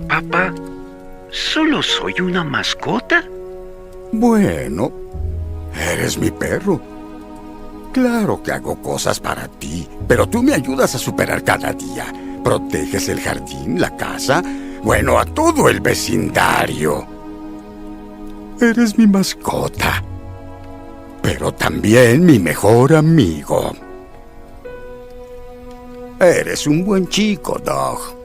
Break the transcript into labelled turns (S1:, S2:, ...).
S1: Papá, solo soy una mascota.
S2: Bueno, eres mi perro. Claro que hago cosas para ti, pero tú me ayudas a superar cada día. Proteges el jardín, la casa, bueno, a todo el vecindario. Eres mi mascota, pero también mi mejor amigo. Eres un buen chico, Dog.